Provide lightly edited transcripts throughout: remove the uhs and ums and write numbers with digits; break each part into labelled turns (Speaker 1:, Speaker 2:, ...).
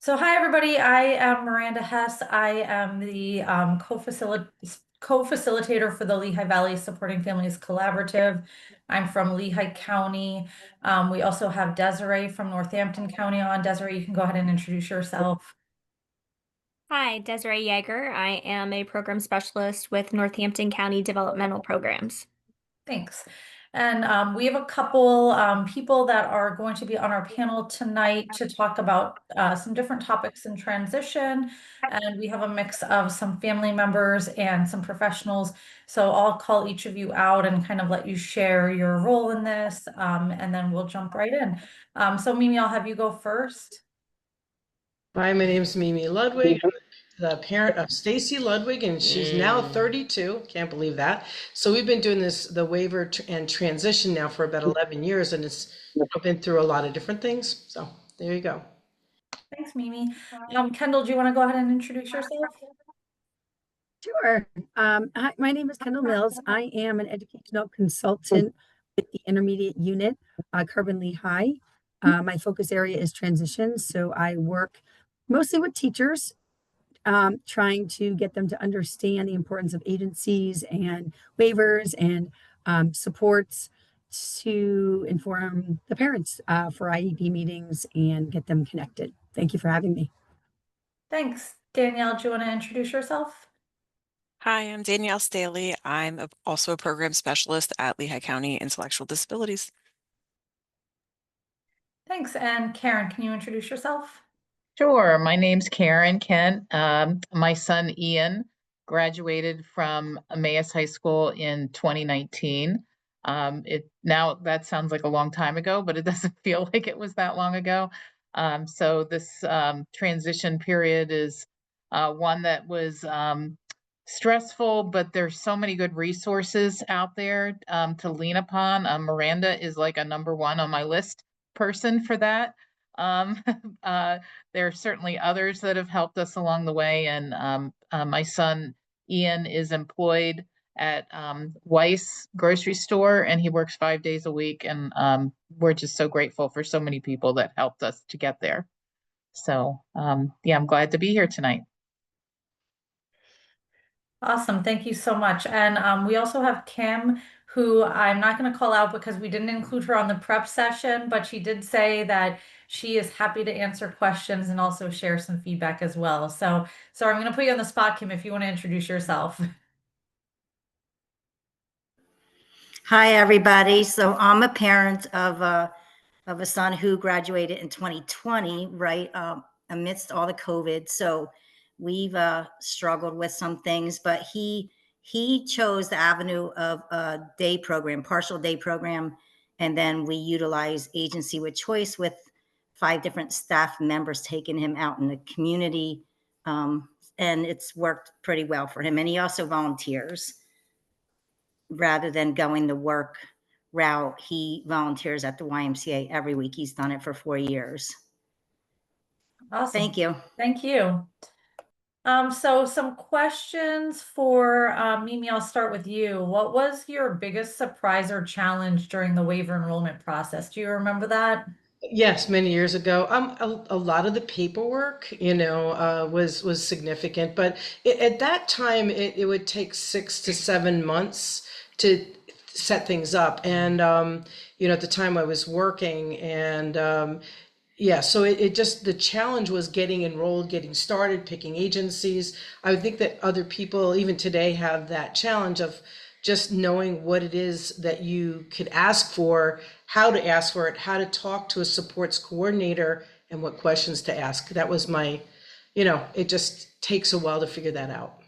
Speaker 1: So hi, everybody. I am Miranda Hess. I am the co-facilitator for the Lehigh Valley Supporting Families Collaborative. I'm from Lehigh County. We also have Desiree from Northampton County on. Desiree, you can go ahead and introduce yourself.
Speaker 2: Hi, Desiree Yeager. I am a program specialist with Northampton County Developmental Programs.
Speaker 1: Thanks. And we have a couple people that are going to be on our panel tonight to talk about some different topics in transition. And we have a mix of some family members and some professionals. So I'll call each of you out and kind of let you share your role in this, and then we'll jump right in. So Mimi, I'll have you go first.
Speaker 3: Hi, my name's Mimi Ludwig. I'm the parent of Stacy Ludwig, and she's now 32. Can't believe that. So we've been doing the waiver and transition now for about 11 years, and it's been through a lot of different things. So there you go.
Speaker 1: Thanks, Mimi. Kendall, do you want to go ahead and introduce yourself?
Speaker 4: Sure. Hi, my name is Kendall Mills. I am an educational consultant with the intermediate unit, Carbon Lehigh. My focus area is transition, so I work mostly with teachers, trying to get them to understand the importance of agencies and waivers and supports to inform the parents for IEP meetings and get them connected. Thank you for having me.
Speaker 1: Thanks. Danielle, do you want to introduce yourself?
Speaker 5: Hi, I'm Danielle Staley. I'm also a program specialist at Lehigh County Intellectual Disabilities.
Speaker 1: Thanks. And Karen, can you introduce yourself?
Speaker 6: Sure. My name's Karen Kent. My son Ian graduated from Emmaus High School in 2019. Now that sounds like a long time ago, but it doesn't feel like it was that long ago. So this transition period is one that was stressful, but there's so many good resources out there to lean upon. Miranda is like a number one on my list person for that. Um, there are certainly others that have helped us along the way, and my son Ian is employed at Weiss grocery store, and he works 5 days a week, and we're just so grateful for so many people that helped us to get there. So yeah, I'm glad to be here tonight.
Speaker 1: Awesome. Thank you so much. And we also have Kim, who I'm not going to call out because we didn't include her on the prep session, but she did say that she is happy to answer questions and also share some feedback as well. So I'm going to put you on the spot, Kim, if you want to introduce yourself.
Speaker 7: Hi, everybody. So I'm a parent of a son who graduated in 2020, right amidst all the COVID. So we've struggled with some things, but he chose the avenue of a day program, partial day program, and then we utilize agency with choice with 5 different staff members taking him out in the community, and it's worked pretty well for him. And he also volunteers rather than going the work route. He volunteers at the YMCA every week. He's done it for 4 years.
Speaker 1: Awesome.
Speaker 7: Thank you.
Speaker 1: Thank you. So some questions for Mimi. I'll start with you. What was your biggest surprise or challenge during the waiver enrollment process? Do you remember that?
Speaker 3: Yes, many years ago. A lot of the paperwork, was significant, but at that time, it would take 6 to 7 months to set things up. And at the time I was working, and yeah, so it just, the challenge was getting enrolled, getting started, picking agencies. I would think that other people, even today, have that challenge of just knowing what it is that you could ask for, how to ask for it, how to talk to a supports coordinator, and what questions to ask. That was it just takes a while to figure that out.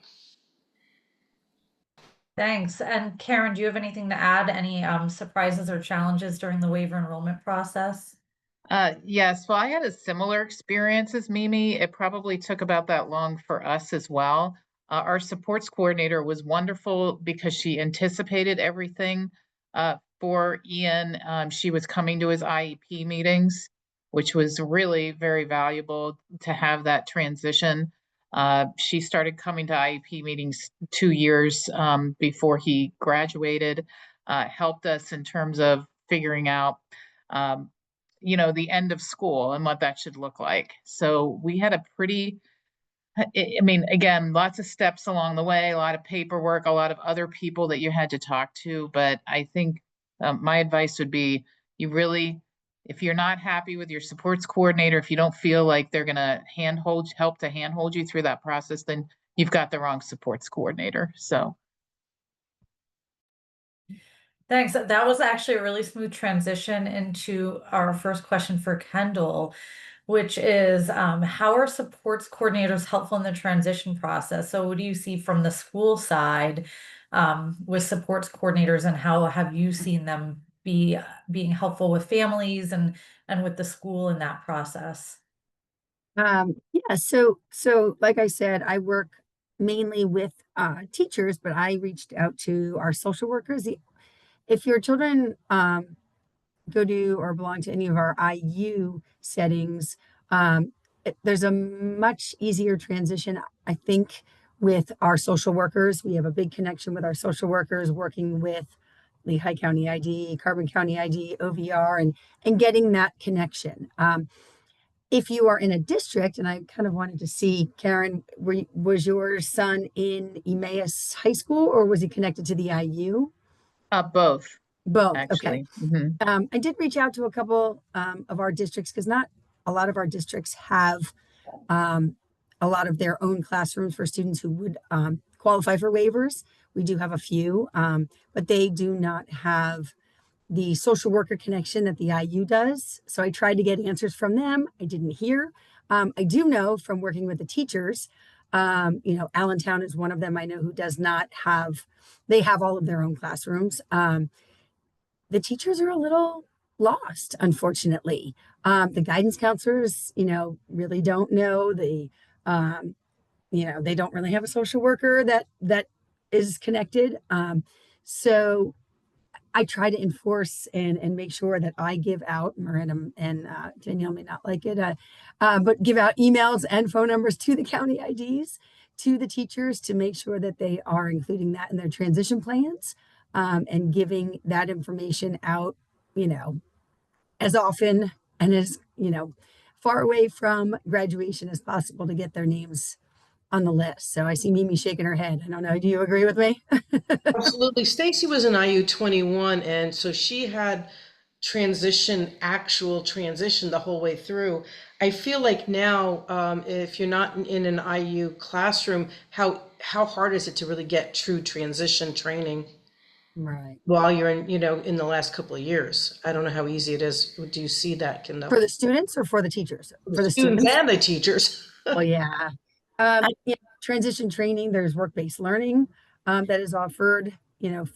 Speaker 1: Thanks. And Karen, do you have anything to add? Any surprises or challenges during the waiver enrollment process?
Speaker 6: Yes, well, I had a similar experience as Mimi. It probably took about that long for us as well. Our supports coordinator was wonderful because she anticipated everything for Ian. She was coming to his IEP meetings, which was really very valuable to have that transition. She started coming to IEP meetings 2 years before he graduated, helped us in terms of figuring out the end of school and what that should look like. So we had a pretty, I mean, again, lots of steps along the way, a lot of paperwork, a lot of other people that you had to talk to. But I think my advice would be you really, if you're not happy with your supports coordinator, if you don't feel like they're going to help to handhold you through that process, then you've got the wrong supports coordinator. So.
Speaker 1: Thanks. That was actually a really smooth transition into our first question for Kendall, which is how are supports coordinators helpful in the transition process? So what do you see from the school side with supports coordinators, and how have you seen them being helpful with families and with the school in that process?
Speaker 4: Yeah, so like I said, I work mainly with teachers, but I reached out to our social workers. If your children go to or belong to any of our IU settings, there's a much easier transition, I think, with our social workers. We have a big connection with our social workers, working with Lehigh County ID, Carbon County ID, OVR, and getting that connection. If you are in a district, and I kind of wanted to see, Karen, was your son in Emmaus High School, or was he connected to the IU?
Speaker 6: Both,
Speaker 4: Both. Okay.
Speaker 6: actually. Mhm.
Speaker 4: I did reach out to a couple of our districts, because not a lot of our districts have a lot of their own classrooms for students who would qualify for waivers. We do have a few, but they do not have the social worker connection that the IU does. So I tried to get answers from them. I didn't hear. I do know from working with the teachers, Allentown is one of them I know who does not have, they have all of their own classrooms. The teachers are a little lost, unfortunately. The guidance counselors, really don't know. They don't really have a social worker that is connected. So I try to enforce and make sure that I give out, Miranda and Danielle may not like it, but give out emails and phone numbers to the county IDs, to the teachers, to make sure that they are including that in their transition plans, and giving that information out, as often and as, far away from graduation as possible, to get their names on the list. So I see Mimi shaking her head. I don't know. Do you agree with me?
Speaker 3: Absolutely. Stacy was in IU 21, and so she had actual transition the whole way through. I feel like now, if you're not in an IU classroom, how hard is it to really get true transition training
Speaker 4: Right.
Speaker 3: while you're in the last couple of years? I don't know how easy it is. Do you see that, Kendall?
Speaker 4: For the students or for the teachers?
Speaker 3: The
Speaker 4: For the
Speaker 3: students
Speaker 4: students?
Speaker 3: and the teachers.
Speaker 4: Well, yeah. Transition training, there's work-based learning that is offered,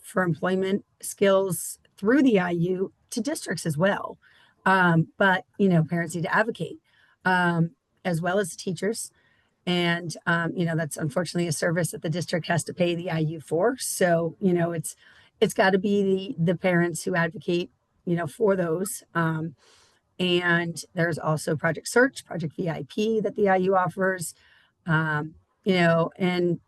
Speaker 4: for employment skills through the IU to districts as well. But, parents need to advocate, as well as teachers. And, that's unfortunately a service that the district has to pay the IU for. So, it's got to be the parents who advocate, for those. And there's also Project Search, Project VIP that the IU offers, and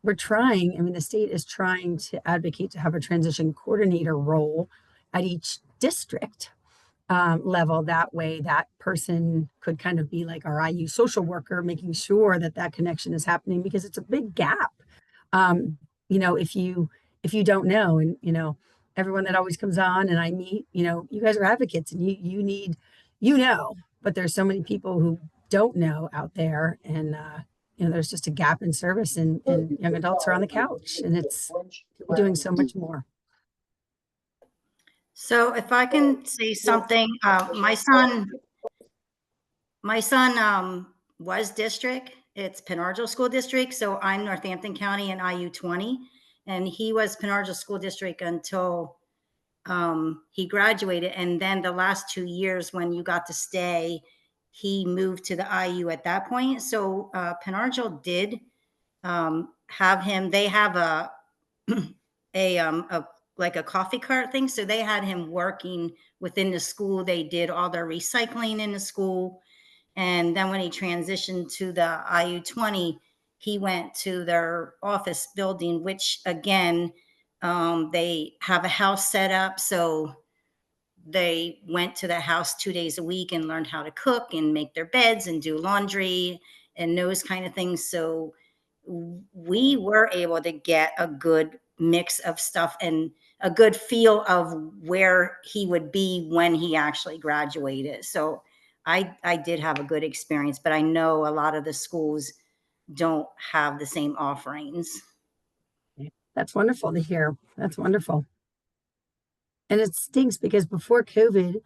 Speaker 4: we're trying, I mean, the state is trying to advocate to have a transition coordinator role at each district level. That way, that person could kind of be like our IU social worker, making sure that that connection is happening, because it's a big gap. If you don't know, and everyone that always comes on and I meet, you guys are advocates, and you need, but there's so many people who don't know out there, and there's just a gap in service, and young adults are on the couch, and it's doing so much more.
Speaker 7: So if I can say something, my son was district. It's Penargil School District. So I'm Northampton County and IU 20, and he was Penargil School District until he graduated. And then the last 2 years when you got to stay, he moved to the IU at that point. So Penargil did have him. They have a like a coffee cart thing. So they had him working within the school. They did all their recycling in the school. And then when he transitioned to the IU 20, he went to their office building, which again, they have a house set up. So they went to the house 2 days a week and learned how to cook and make their beds and do laundry and those kind of things. So we were able to get a good mix of stuff and a good feel of where he would be when he actually graduated. So I did have a good experience, but I know a lot of the schools don't have the same offerings.
Speaker 4: That's wonderful to hear. That's wonderful. And it stinks because before COVID,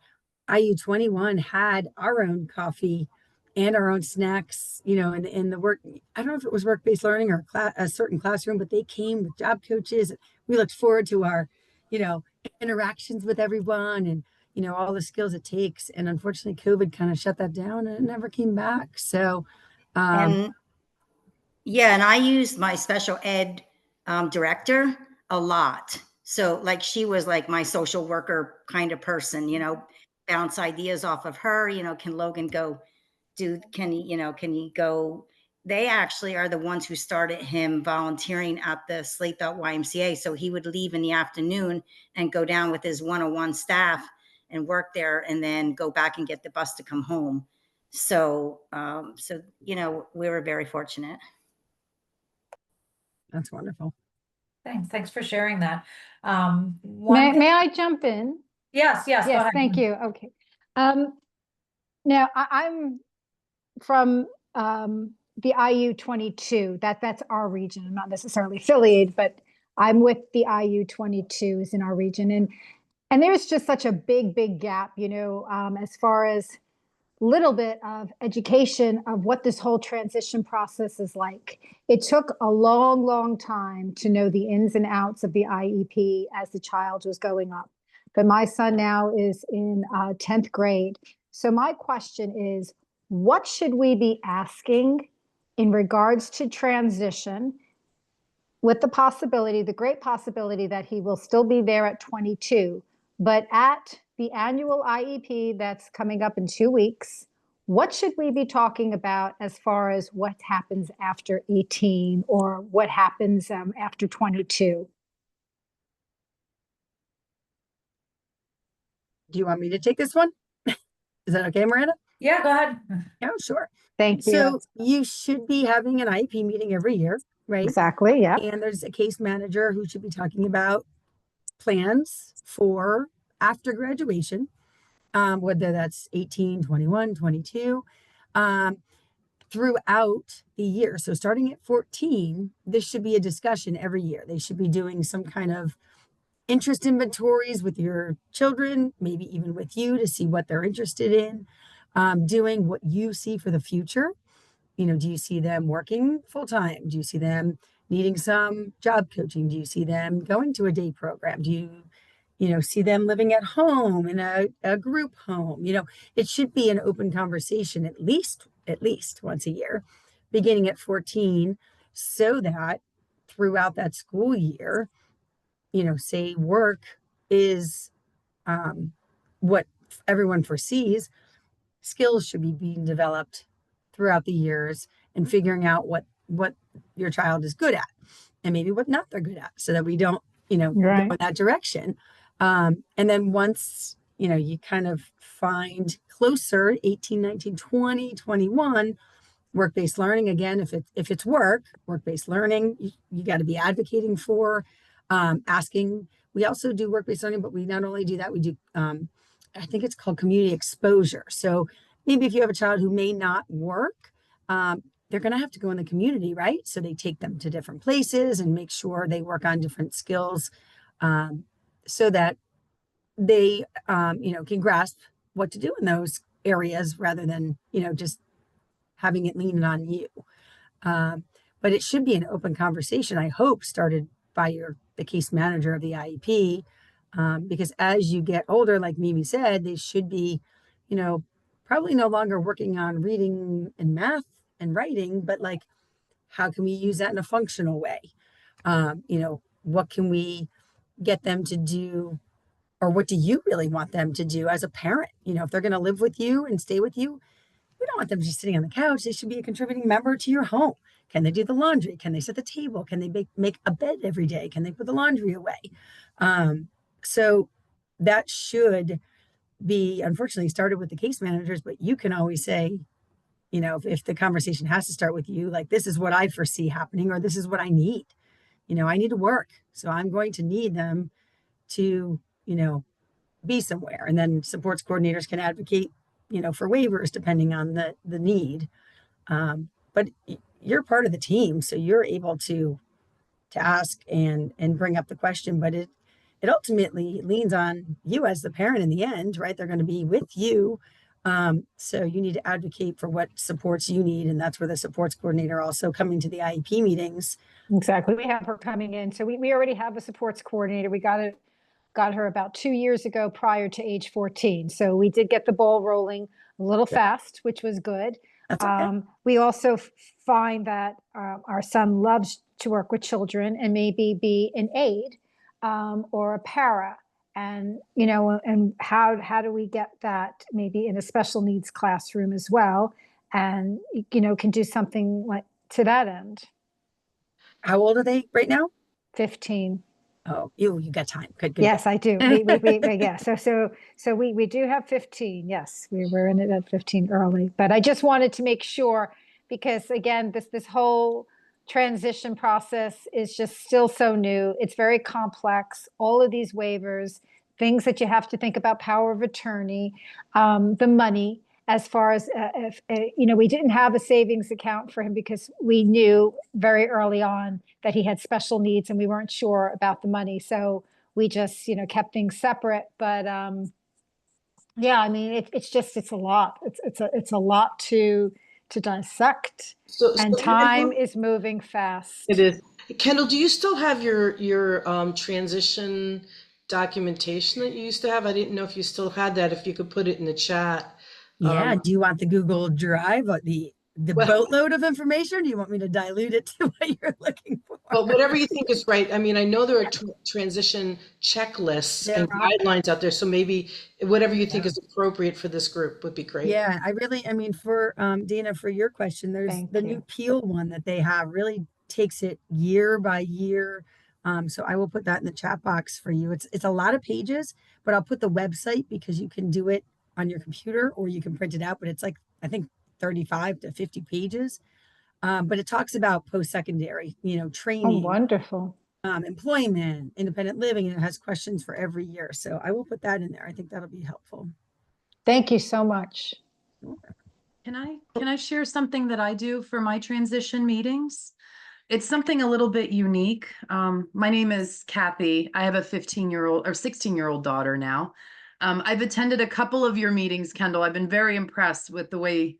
Speaker 4: IU 21 had our own coffee and our own snacks, in the work. I don't know if it was work-based learning or a certain classroom, but they came with job coaches. We looked forward to our, you know, interactions with everyone and, all the skills it takes. And unfortunately, COVID kind of shut that down and it never came back. So,
Speaker 7: And yeah, and I used my special ed director a lot. So like she was like my social worker kind of person, bounce ideas off of her, can Logan go can he go? They actually are the ones who started him volunteering at the Slate Belt YMCA. So he would leave in the afternoon and go down with his 101 staff and work there and then go back and get the bus to come home. So, we were very fortunate.
Speaker 4: that's wonderful.
Speaker 1: Thanks for sharing that.
Speaker 8: May I jump in?
Speaker 1: Yes, go
Speaker 8: Yes,
Speaker 1: ahead.
Speaker 8: thank you. Okay. Now I'm from the IU 22. That's our region. I'm not necessarily affiliated, but I'm with the IU 22s in our region, and there's just such a big gap, as far as little bit of education of what this whole transition process is like. It took a long time to know the ins and outs of the IEP as the child was going up. But my son now is in 10th grade. So my question is, what should we be asking in regards to transition, with the great possibility that he will still be there at 22, but at the annual IEP that's coming up in 2 weeks, what should we be talking about as far as what happens after 18 or what happens after 22?
Speaker 4: Do you want me to take this one? Is that okay, Miranda?
Speaker 1: Yeah, go ahead.
Speaker 4: Yeah, sure.
Speaker 8: Thank you.
Speaker 4: So you should be having an IEP meeting every year, right?
Speaker 8: Exactly, yeah.
Speaker 4: And there's a case manager who should be talking about plans for after graduation, whether that's 18, 21, 22, throughout the year. So starting at 14, this should be a discussion every year. They should be doing some kind of interest inventories with your children, maybe even with you, to see what they're interested in, doing what you see for the future. Do you see them working full time? Do you see them needing some job coaching? Do you see them going to a day program? Do you see them living at home in a group home? It should be an open conversation at least once a year, beginning at 14, so that throughout that school year, say work is what everyone foresees, skills should be being developed throughout the years and figuring out what your child is good at and maybe what not they're good at, so that we don't
Speaker 8: Right.
Speaker 4: go in that direction. And then once you kind of find closer, 18, 19, 20, 21, work-based learning again, if it's work-based learning, you got to be advocating for, asking. We also do work-based learning, but we not only do that, we do I think it's called community exposure. So maybe if you have a child who may not work, they're going to have to go in the community, right? So they take them to different places and make sure they work on different skills, so that they can grasp what to do in those areas, rather than just having it leaning on you. But it should be an open conversation, I hope, started by the case manager of the IEP, because as you get older, like Mimi said, they should be, probably no longer working on reading and math and writing, but like, how can we use that in a functional way? What can we get them to do, or what do you really want them to do as a parent? If they're going to live with you and stay with you, we don't want them just sitting on the couch. They should be a contributing member to your home. Can they do the laundry? Can they set the table? Can they make a bed every day? Can they put the laundry away? So that should be unfortunately started with the case managers, but you can always say, you know, if the conversation has to start with you, like, this is what I foresee happening, or this is what I need. You know, I need to work. So I'm going to need them to, you know, be somewhere. And then supports coordinators can advocate, you know, for waivers depending on the need. But you're part of the team, so you're able to ask and bring up the question. But it ultimately leans on you as the parent in the end, right? They're going to be with you. So you need to advocate for what supports you need, and that's where the supports coordinator also coming to the IEP meetings.
Speaker 8: Exactly. We have her coming in. So we already have a supports coordinator. We got her about 2 years ago prior to age 14. So we did get the ball rolling a little fast, which was good.
Speaker 4: That's okay.
Speaker 8: We also find that our son loves to work with children and maybe be an aide or a para. And, you know, and how do we get that maybe in a special needs classroom as well? And, you know, can do something like to that end.
Speaker 4: How old are they right now?
Speaker 8: 15.
Speaker 4: Oh, you got time. Good.
Speaker 8: Yes, I do. Yeah. So we do have 15. Yes, we were in it at 15 early, but I just wanted to make sure because again, this whole transition process is just still so new. It's very complex. All of these waivers, things that you have to think about, power of attorney, the money. As far as if you know, we didn't have a savings account for him because we knew very early on that he had special needs and we weren't sure about the money. So we just, you know, kept things separate. But yeah, I mean, it's a lot. It's a lot to dissect. And time
Speaker 3: Kendall,
Speaker 8: is moving fast.
Speaker 3: it is. Kendall, do you still have your transition documentation that you used to have? I didn't know if you still had that, if you could put it in the chat.
Speaker 4: Yeah. Do you want the Google Drive, the
Speaker 3: Well,
Speaker 4: boatload of information? Or do you want me to dilute it to what you're looking for?
Speaker 3: But whatever you think is right. I mean, I know there are transition checklists
Speaker 4: They're
Speaker 3: and
Speaker 4: out there.
Speaker 3: guidelines out there, so maybe whatever you think is appropriate for this group would be great.
Speaker 4: Yeah, I mean, for Dana, for your question, there's
Speaker 8: Thank
Speaker 4: the
Speaker 8: you.
Speaker 4: new Peel one that they have really takes it year by year. So I will put that in the chat box for you. It's a lot of pages, but I'll put the website because you can do it on your computer or you can print it out. But it's like I think 35 to 50 pages. But it talks about post-secondary, you know,
Speaker 8: Oh,
Speaker 4: training,
Speaker 8: wonderful.
Speaker 4: employment, independent living, and it has questions for every year. So I will put that in there. I think that'll be helpful.
Speaker 8: Thank you so much.
Speaker 9: Can I share something that I do for my transition meetings? It's something a little bit unique. My name is Kathy. I have a 15-year-old or 16-year-old daughter now. I've attended a couple of your meetings, Kendall. I've been very impressed with the way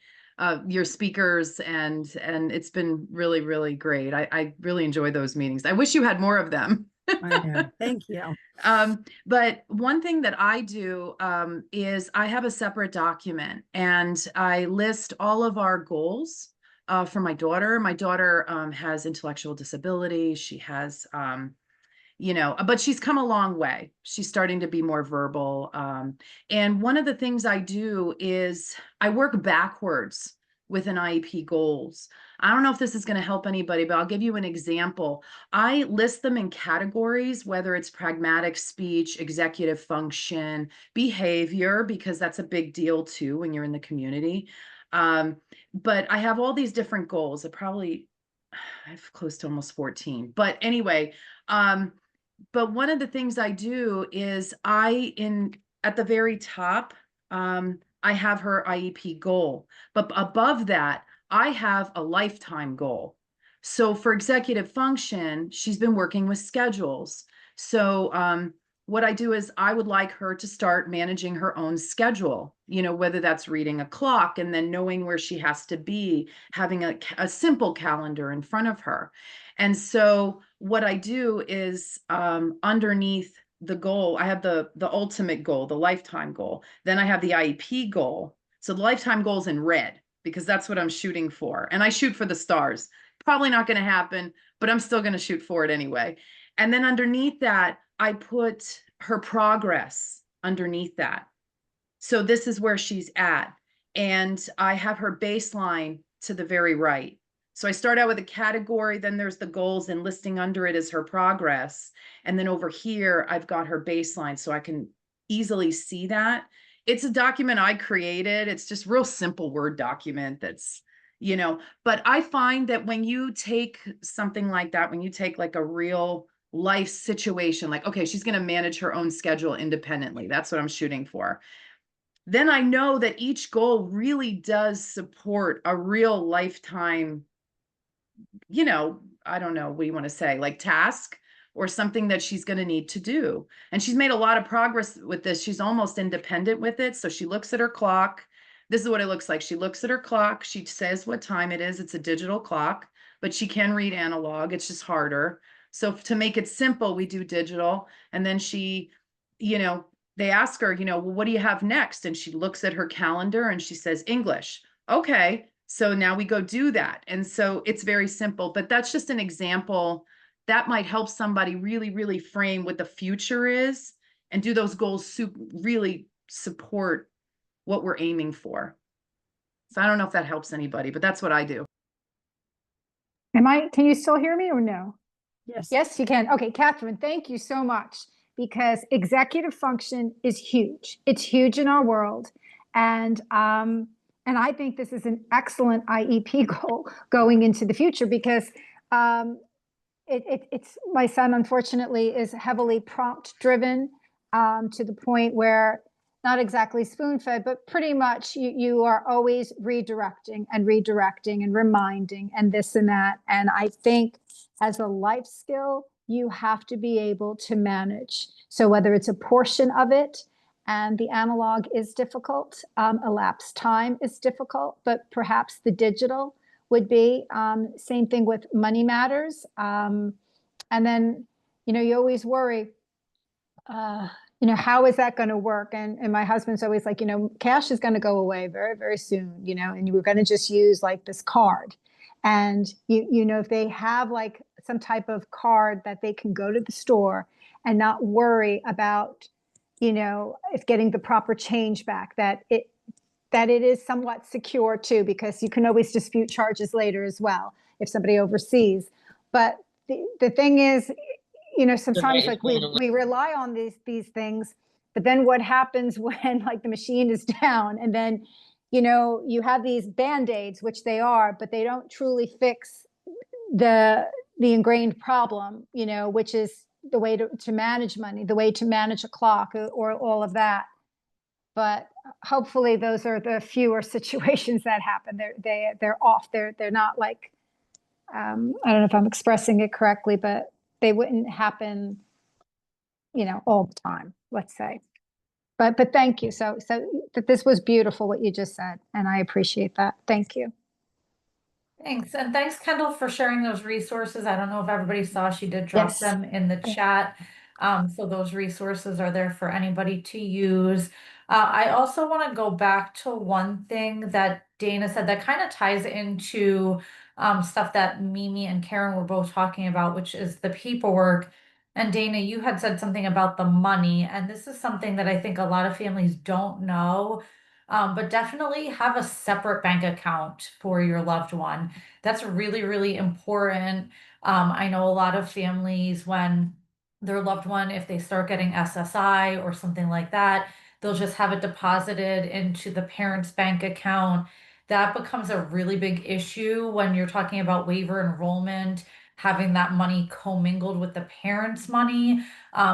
Speaker 9: your speakers and it's been really, really great. I really enjoy those meetings. I wish you had more of them.
Speaker 4: I know. Thank you.
Speaker 9: But one thing that I do is I have a separate document and I list all of our goals for my daughter. My daughter has intellectual disability. She has, you know, but she's come a long way. She's starting to be more verbal. And one of the things I do is I work backwards with an IEP goals. I don't know if this is going to help anybody, but I'll give you an example. I list them in categories, whether it's pragmatic speech, executive function, behavior, because that's a big deal too when you're in the community. But I have all these different goals. I have close to almost 14. But anyway, but one of the things I do is at the very top, I have her IEP goal, but above that, I have a lifetime goal. So for executive function, she's been working with schedules. So what I do is I would like her to start managing her own schedule, you know, whether that's reading a clock and then knowing where she has to be, having a simple calendar in front of her. And so what I do is underneath the goal, I have the ultimate goal, the lifetime goal. Then I have the IEP goal. So the lifetime goal is in red because that's what I'm shooting for. And I shoot for the stars. Probably not going to happen, but I'm still going to shoot for it anyway. And then underneath that, I put her progress underneath that. So this is where she's at. And I have her baseline to the very right. So I start out with a category, then there's the goals, and listing under it is her progress. And then over here, I've got her baseline so I can easily see that. it's a document I created. It's just real simple Word document that's, but I find that when you take something like that, when you take like a real life situation, like, okay, she's going to manage her own schedule independently. That's what I'm shooting for. Then I know that each goal really does support a real lifetime, I don't know, what do you want to say, like task or something that she's going to need to do. And she's made a lot of progress with this. She's almost independent with it. So she looks at her clock. This is what it looks like. She looks at her clock. She says what time it is. It's a digital clock, but she can read analog. It's just harder. So to make it simple, we do digital. And then she, you know, they ask her, well, what do you have next? And she looks at her calendar and she says, English. Okay. So now we go do that. And so it's very simple, but that's just an example that might help somebody really, really frame what the future is and do those goals really support what we're aiming for. So I don't know if that helps anybody, but that's what I do.
Speaker 8: Can you still hear me or no?
Speaker 4: Yes.
Speaker 8: Yes, you can. Okay, Catherine, thank you so much, because executive function is huge. It's huge in our world. And I think this is an excellent IEP goal going into the future, because it's my son, unfortunately, is heavily prompt driven, to the point where, not exactly spoon fed, but pretty much you are always redirecting and reminding and this and that. And I think as a life skill, you have to be able to manage. So whether it's a portion of it, and the analog is difficult, elapsed time is difficult, but perhaps the digital would be, same thing with money matters. And then, you always worry, how is that going to work? And my husband's always like, cash is going to go away very, very soon, and you were going to just use like this card. And if they have like some type of card that they can go to the store and not worry about, if getting the proper change back, that it is somewhat secure too, because you can always dispute charges later as well if somebody oversees. But the thing is, sometimes like we rely on these things, but then what happens when like the machine is down, and then you have these band-aids, which they are, but they don't truly fix the ingrained problem, which is the way to manage money, the way to manage a clock, or all of that. But hopefully those are the fewer situations that happen. They're off. They're not like, I don't know if I'm expressing it correctly, but they wouldn't happen, all the time, let's say. But thank you. So that this was beautiful what you just said, and I appreciate that. Thank you.
Speaker 1: Thanks. And thanks, Kendall, for sharing those resources. I don't know if everybody saw, she did drop
Speaker 8: Yes.
Speaker 1: them in the chat. So those resources are there for anybody to use. I also want to go back to one thing that Dana said that kind of ties into stuff that Mimi and Karen were both talking about, which is the paperwork. And Dana, you had said something about the money, and this is something that I think a lot of families don't know. But definitely have a separate bank account for your loved one. That's really, really important. I know a lot of families, when their loved one, if they start getting SSI or something like that, they'll just have it deposited into the parent's bank account. That becomes a really big issue when you're talking about waiver enrollment, having that money commingled with the parent's money.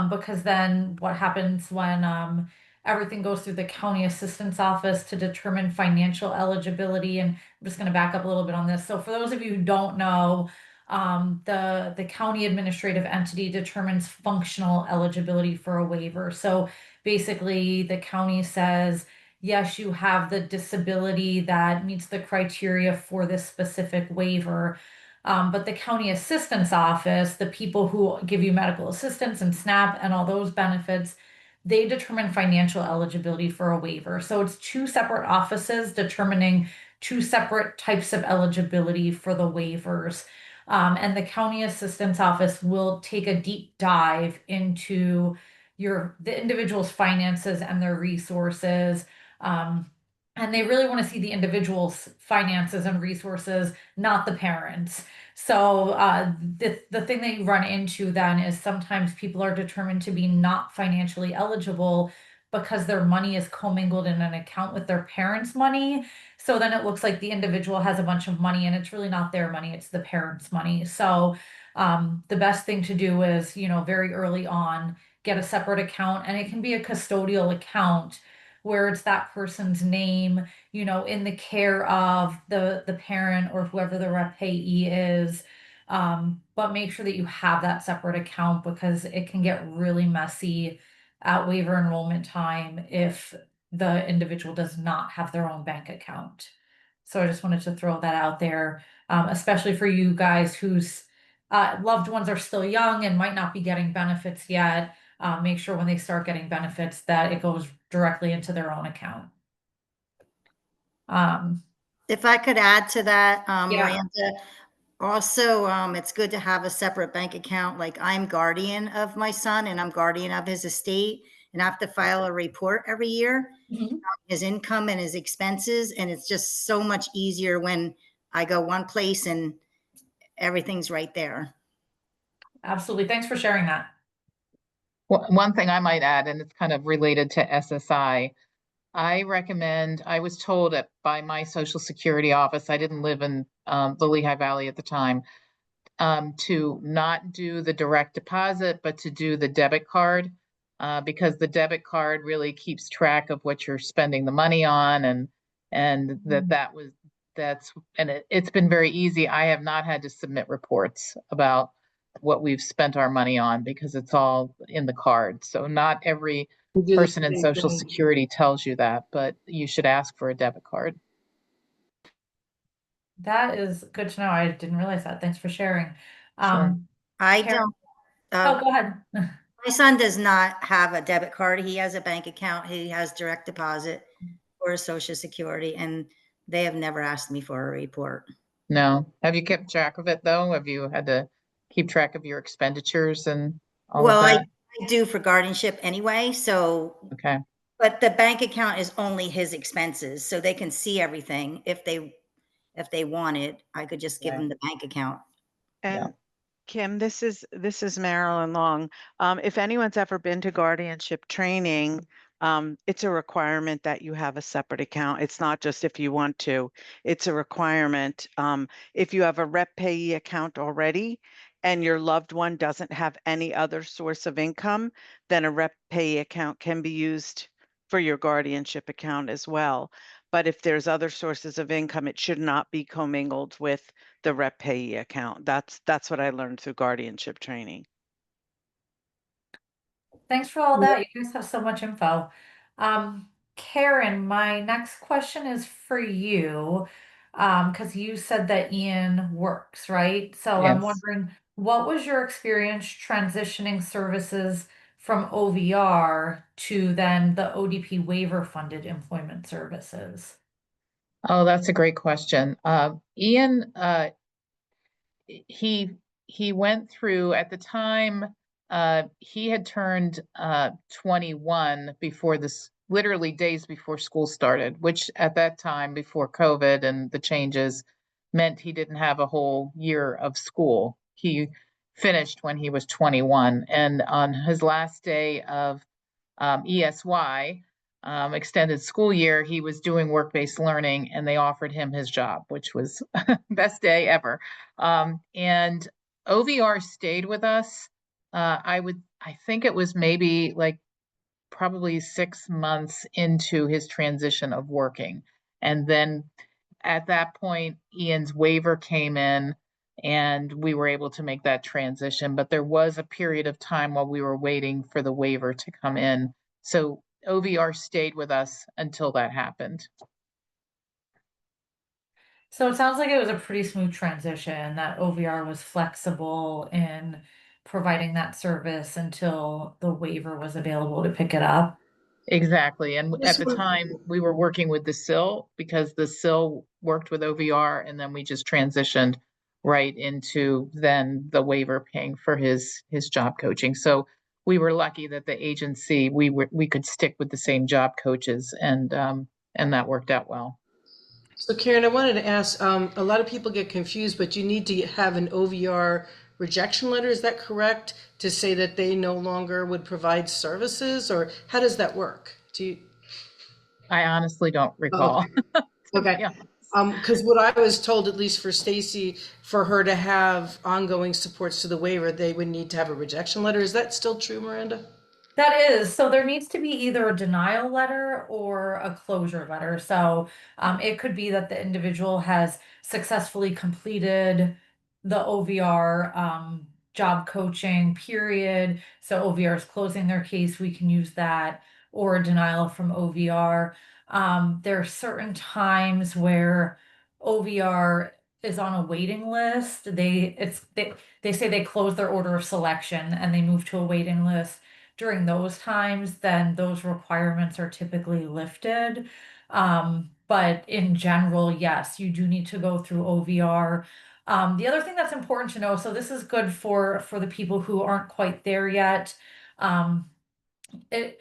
Speaker 1: Because then what happens when everything goes through the county assistance office to determine financial eligibility. And I'm just going to back up a little bit on this. So for those of you who don't know, the county administrative entity determines functional eligibility for a waiver. So basically the county says, yes, you have the disability that meets the criteria for this specific waiver. But the county assistance office, the people who give you medical assistance and SNAP and all those benefits, they determine financial eligibility for a waiver. So it's two separate offices determining two separate types of eligibility for the waivers. And the county assistance office will take a deep dive into the individual's finances and their resources. And they really want to see the individual's finances and resources, not the parents. So the thing that you run into then is sometimes people are determined to be not financially eligible because their money is commingled in an account with their parents' money. So then it looks like the individual has a bunch of money and it's really not their money, it's the parents' money. So the best thing to do is, very early on, get a separate account, and it can be a custodial account where it's that person's name, in the care of the parent or whoever the rep payee is. But make sure that you have that separate account because it can get really messy at waiver enrollment time if the individual does not have their own bank account. So I just wanted to throw that out there, especially for you guys whose loved ones are still young and might not be getting benefits yet. Make sure when they start getting benefits that it goes directly into their own account.
Speaker 7: If I could add to that,
Speaker 1: Yeah.
Speaker 7: Miranda, also, it's good to have a separate bank account. Like I'm guardian of my son and I'm guardian of his estate and I have to file a report every year,
Speaker 1: Mhm.
Speaker 7: his income and his expenses. And it's just so much easier when I go one place and everything's right there.
Speaker 1: Absolutely. Thanks for sharing that.
Speaker 6: One thing I might add, and it's kind of related to SSI, I recommend, I was told by my Social Security office, I didn't live in the Lehigh Valley at the time, to not do the direct deposit, but to do the debit card, because the debit card really keeps track of what you're spending the money on, and it's been very easy. I have not had to submit reports about what we've spent our money on because it's all in the card. So not every
Speaker 3: We do the
Speaker 6: person in
Speaker 3: same
Speaker 6: Social
Speaker 3: thing.
Speaker 6: Security tells you that, but you should ask for a debit card.
Speaker 1: That is good to know. I didn't realize that. Thanks for sharing.
Speaker 6: Sure.
Speaker 7: I
Speaker 1: Karen-
Speaker 7: don't,
Speaker 1: Oh, go ahead.
Speaker 7: my son does not have a debit card. He has a bank account. He has direct deposit for his Social Security, and they have never asked me for a report.
Speaker 6: No. Have you kept track of it though? Have you had to keep track of your expenditures and all
Speaker 7: Well,
Speaker 6: of
Speaker 7: I
Speaker 6: that?
Speaker 7: do for guardianship anyway, so,
Speaker 6: Okay.
Speaker 7: but the bank account is only his expenses, so they can see everything. If they want it, I could just give
Speaker 6: Yeah.
Speaker 7: them the bank account.
Speaker 6: Yeah.
Speaker 10: And Kim, this is Marilyn Long. If anyone's ever been to guardianship training, it's a requirement that you have a separate account. It's not just if you want to, it's a requirement. If you have a rep payee account already and your loved one doesn't have any other source of income, then a rep payee account can be used for your guardianship account as well. But if there's other sources of income, it should not be commingled with the rep payee account. That's what I learned through guardianship training.
Speaker 1: Thanks for all that. You guys have so much info. Karen, my next question is for you, because you said that Ian works, right? So I'm
Speaker 6: Yes.
Speaker 1: wondering, what was your experience transitioning services from OVR to then the ODP waiver funded employment services?
Speaker 6: Oh, that's a great question. Ian, he he went through at the time, he had turned 21 before this, literally days before school started, which at that time, before COVID and the changes, meant he didn't have a whole year of school. He finished when he was 21, and on his last day of ESY, extended school year, he was doing work-based learning, and they offered him his job, which was best day ever. And OVR stayed with us. I think it was maybe like probably 6 months into his transition of working. And then at that point, Ian's waiver came in and we were able to make that transition. But there was a period of time while we were waiting for the waiver to come in. So OVR stayed with us until that happened.
Speaker 1: So it sounds like it was a pretty smooth transition, that OVR was flexible in providing that service until the waiver was available to pick it up.
Speaker 6: Exactly. And
Speaker 3: This
Speaker 6: at the
Speaker 3: one-
Speaker 6: time, we were working with the SIL because the SIL worked with OVR, and then we just transitioned right into then the waiver paying for his job coaching. So we were lucky that the agency, we could stick with the same job coaches, and that worked out well.
Speaker 3: So Karen, I wanted to ask, a lot of people get confused, but you need to have an OVR rejection letter, is that correct? To say that they no longer would provide services, or how does that work? Do you?
Speaker 6: I honestly don't
Speaker 3: Oh,
Speaker 6: recall. To
Speaker 3: okay.
Speaker 6: be honest.
Speaker 3: Because what I was told, at least for Stacy, for her to have ongoing supports to the waiver, they would need to have a rejection letter. Is that still true, Miranda?
Speaker 1: That is, so there needs to be either a denial letter or a closure letter. So it could be that the individual has successfully completed the OVR job coaching period. So OVR is closing their case, we can use that, or a denial from OVR. There are certain times where OVR is on a waiting list. They say they close their order of selection and they move to a waiting list during those times, then those requirements are typically lifted. But in general, yes, you do need to go through OVR. The other thing that's important to know, so this is good for the people who aren't quite there yet. Um, the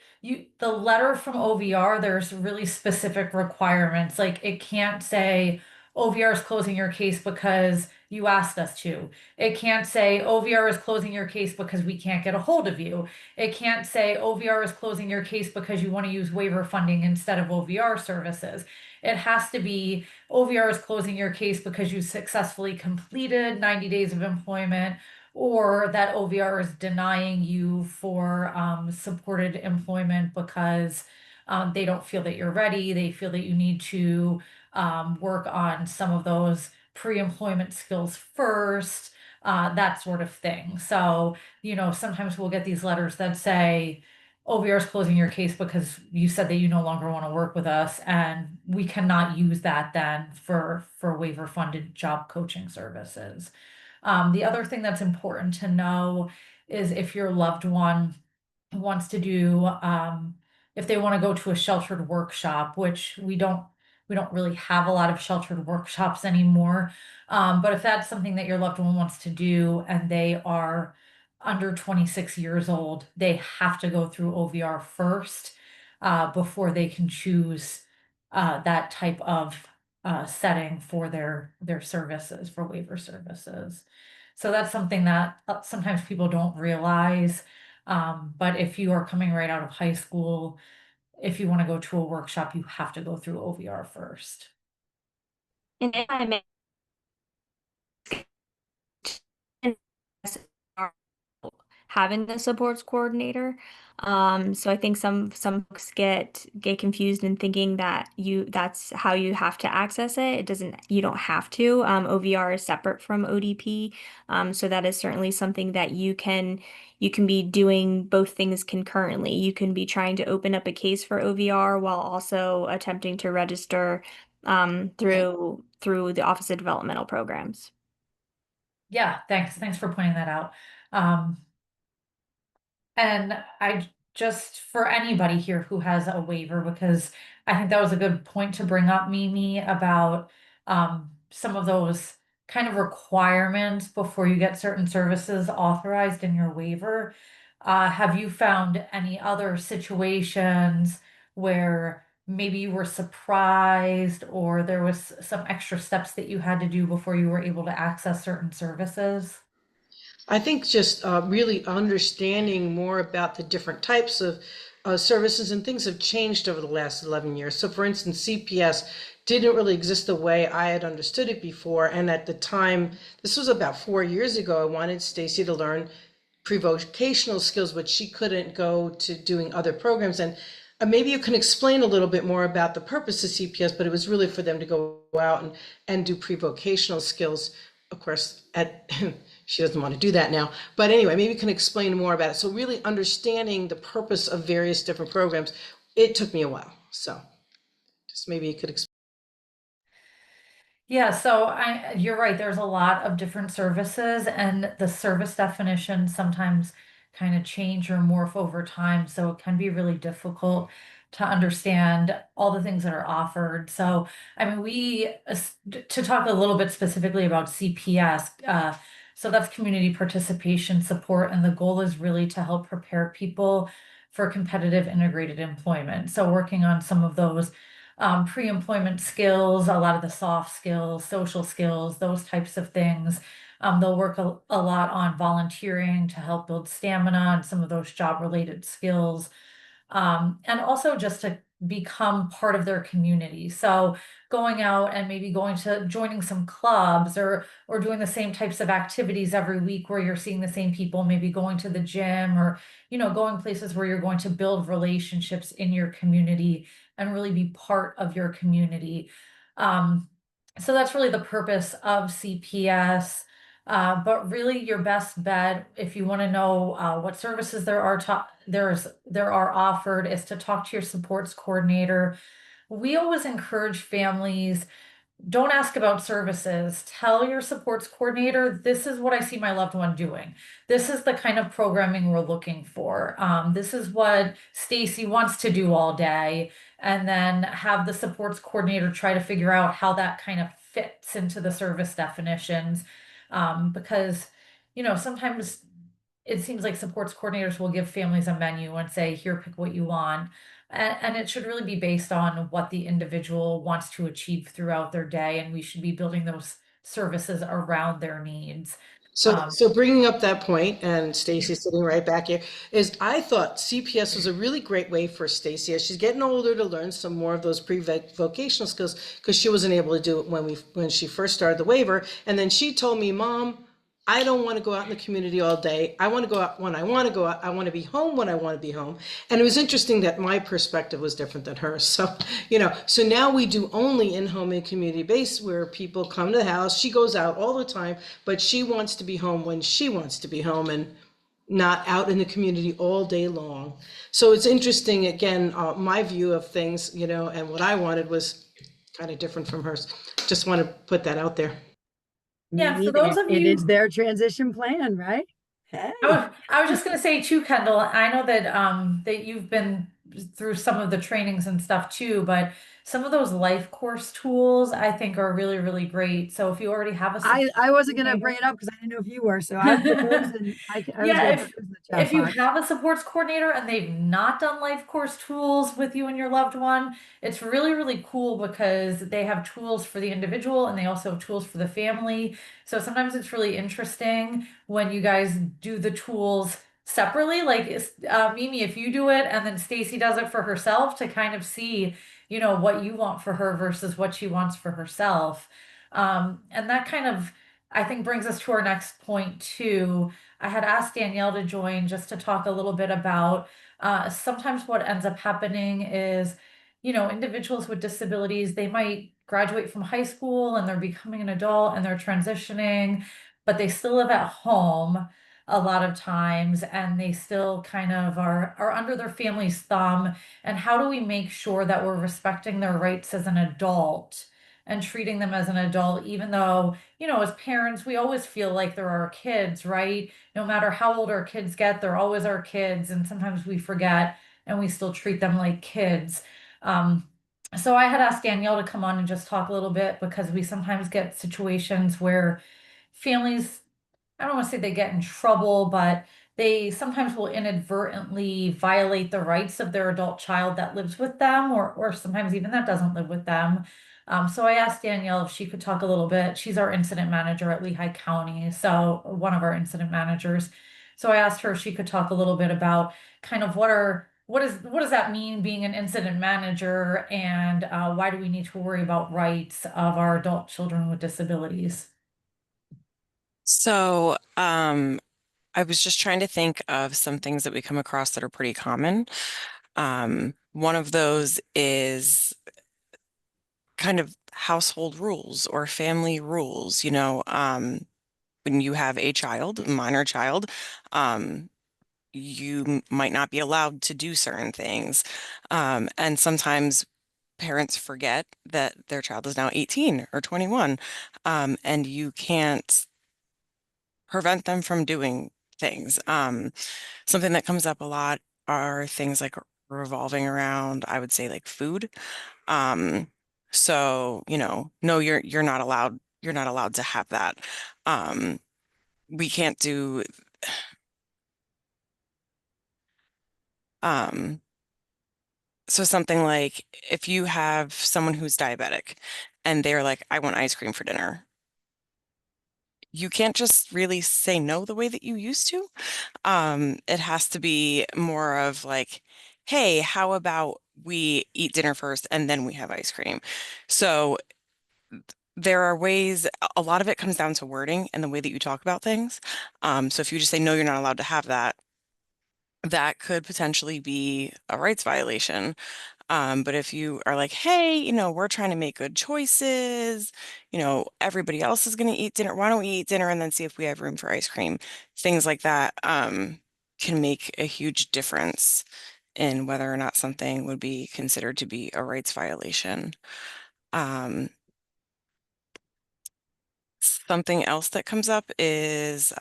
Speaker 1: letter from OVR, there's really specific requirements. Like it can't say OVR is closing your case because you asked us to. It can't say OVR is closing your case because we can't get a hold of you. It can't say OVR is closing your case because you want to use waiver funding instead of OVR services. It has to be OVR is closing your case because you successfully completed 90 days of employment, or that OVR is denying you for supported employment because they don't feel that you're ready. They feel that you need to work on some of those pre-employment skills first, that sort of thing. So, sometimes we'll get these letters that say, OVR is closing your case because you said that you no longer want to work with us, and we cannot use that then for waiver funded job coaching services. The other thing that's important to know is if your loved one wants to do, if they want to go to a sheltered workshop, which we don't really have a lot of sheltered workshops anymore. But if that's something that your loved one wants to do and they are under 26 years old, they have to go through OVR first, before they can choose that type of setting for their services, for waiver services. So that's something that sometimes people don't realize. But if you are coming right out of high school, if you want to go to a workshop, you have to go through OVR first.
Speaker 2: And if I may, having the supports coordinator. So I think some folks get confused in thinking that that's how you have to access it. It doesn't, you don't have to. OVR is separate from ODP. So that is certainly something that you can be doing both things concurrently. You can be trying to open up a case for OVR while also attempting to register through the Office of Developmental Programs.
Speaker 1: Yeah, thanks. Thanks for pointing that out. Um, And I just, for anybody here who has a waiver, because I think that was a good point to bring up, Mimi, about some of those kind of requirements before you get certain services authorized in your waiver. Have you found any other situations where maybe you were surprised or there was some extra steps that you had to do before you were able to access certain services?
Speaker 3: I think just really understanding more about the different types of services and things have changed over the last 11 years. So, for instance, CPS didn't really exist the way I had understood it before. And at the time, this was about 4 years ago, I wanted Stacy to learn pre-vocational skills, but she couldn't go to doing other programs. And maybe you can explain a little bit more about the purpose of CPS, but it was really for them to go out and do pre-vocational skills. Of course, she doesn't want to do that now. But anyway, maybe you can explain more about it. So really understanding the purpose of various different programs, it took me a while. So just maybe you could explain.
Speaker 1: Yeah, so you're right. There's a lot of different services, and the service definitions sometimes kind of change or morph over time. So it can be really difficult to understand all the things that are offered. So, I mean, to talk a little bit specifically about CPS, so that's community participation support, and the goal is really to help prepare people for competitive integrated employment. So working on some of those pre-employment skills, a lot of the soft skills, social skills, those types of things. They'll work a lot on volunteering to help build stamina and some of those job-related skills. and also just to become part of their community. So going out and maybe going to joining some clubs or doing the same types of activities every week where you're seeing the same people, maybe going to the gym or, going places where you're going to build relationships in your community and really be part of your community. So that's really the purpose of CPS. But really your best bet, if you want to know what services there are offered, is to talk to your supports coordinator. We always encourage families, don't ask about services. Tell your supports coordinator, this is what I see my loved one doing. This is the kind of programming we're looking for. This is what Stacy wants to do all day. And then have the supports coordinator try to figure out how that kind of fits into the service definitions. Because, sometimes it seems like supports coordinators will give families a menu and say, here, pick what you want. And it should really be based on what the individual wants to achieve throughout their day, and we should be building those services around their needs.
Speaker 3: So bringing up that point, and Stacy sitting right back here, is I thought CPS was a really great way for Stacy as she's getting older to learn some more of those pre-vocational skills because she wasn't able to do it when she first started the waiver. And then she told me, Mom, I don't want to go out in the community all day. I want to go out when I want to go out. I want to be home when I want to be home. And it was interesting that my perspective was different than hers. So, so now we do only in-home and community based where people come to the house. She goes out all the time, but she wants to be home when she wants to be home and not out in the community all day long. So it's interesting, again, my view of things, and what I wanted was kind of different from hers. Just want to put that out there.
Speaker 1: Yeah, for
Speaker 4: Maybe
Speaker 1: those of
Speaker 4: it
Speaker 1: you,
Speaker 4: is their transition plan, right? Hey.
Speaker 1: I was just going to say too, Kendall, I know that you've been through some of the trainings and stuff too, but some of those life course tools I think are really, really great. So if you already have a
Speaker 4: I wasn't going to bring it up because I didn't know if you were, so I'll put those in. I was
Speaker 1: Yeah,
Speaker 4: going to put those in the chat
Speaker 1: if you
Speaker 4: box.
Speaker 1: have a supports coordinator and they've not done life course tools with you and your loved one, it's really, really cool because they have tools for the individual and they also have tools for the family. So sometimes it's really interesting when you guys do the tools separately. Like Mimi, if you do it and then Stacy does it for herself to kind of see, what you want for her versus what she wants for herself. And that kind of, I think, brings us to our next point too. I had asked Danielle to join just to talk a little bit about sometimes what ends up happening is, individuals with disabilities, they might graduate from high school and they're becoming an adult and they're transitioning, but they still live at home a lot of times and they still kind of are under their family's thumb. And how do we make sure that we're respecting their rights as an adult and treating them as an adult, even though, as parents, we always feel like they're our kids, right? No matter how old our kids get, they're always our kids. And sometimes we forget and we still treat them like kids. Um, so I had asked Danielle to come on and just talk a little bit because we sometimes get situations where families, I don't want to say they get in trouble, but they sometimes will inadvertently violate the rights of their adult child that lives with them, or sometimes even that doesn't live with them. So I asked Danielle if she could talk a little bit. She's our incident manager at Lehigh County, so one of our incident managers. So I asked her if she could talk a little bit about kind of what does that mean being an incident manager, and why do we need to worry about rights of our adult children with disabilities?
Speaker 5: So, I was just trying to think of some things that we come across that are pretty common. One of those is kind of household rules or family rules, when you have a child, a minor child, you might not be allowed to do certain things. And sometimes parents forget that their child is now 18 or 21, and you can't prevent them from doing things. Something that comes up a lot are things like revolving around, I would say, like food. Um, so, no, you're not allowed to have that. Um, we can't do um so something like if you have someone who's diabetic and they're like, I want ice cream for dinner, you can't just really say no the way that you used to. It has to be more of like, hey, how about we eat dinner first and then we have ice cream? So there are ways, a lot of it comes down to wording and the way that you talk about things. So if you just say, no, you're not allowed to have that, that could potentially be a rights violation. But if you are like, hey, we're trying to make good choices, everybody else is going to eat dinner. Why don't we eat dinner and then see if we have room for ice cream? Things like that, can make a huge difference in whether or not something would be considered to be a rights violation. Um, Something else that comes up is